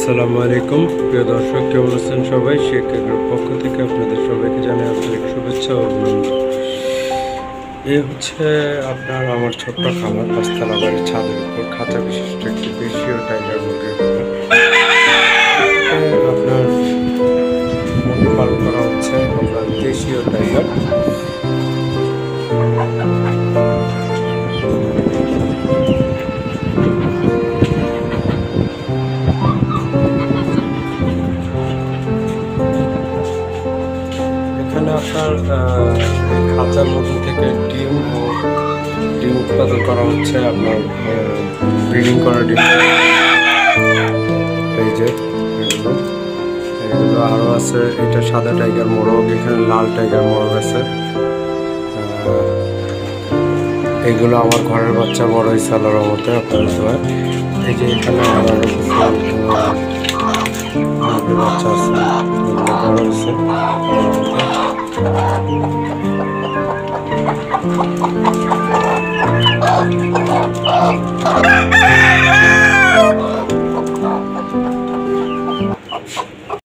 আসসালামু আলাইকুম প্রিয় দর্শক, কেমন আছেন সবাই? শেখ এগ্রোর পক্ষ থেকে আপনাদের সবাইকে জানাই আন্তরিক শুভেচ্ছা ও অভিনন্দন। এ হচ্ছে আপনার আমার ছোট্ট খামার, পাঁচতলা বাড়ির ছাদের উপর খাঁচা বিশিষ্ট একটি দেশীয় টাইগার মুরগির খামার। আপনার মুরগি পালন করা হচ্ছে আপনার দেশীয় টাইগার। এখানে আপনার এই খাঁচা মুরগি থেকে ডিম উৎপাদন করা হচ্ছে, আপনার ব্রিডিং করা ডিম। এই যে এগুলো আরও আছে, এটা সাদা টাইগার মোরগ, এখানে লাল টাইগার মোরগ আছে। এইগুলো আমার ঘরের বাচ্চা বড় হয়েছে আল্লাহর মতে আপনার সবাই। এই যে এখানে আরও কিছু বাচ্চা আছে, এগুলো বড় হয়েছে আল্লাহর মতে।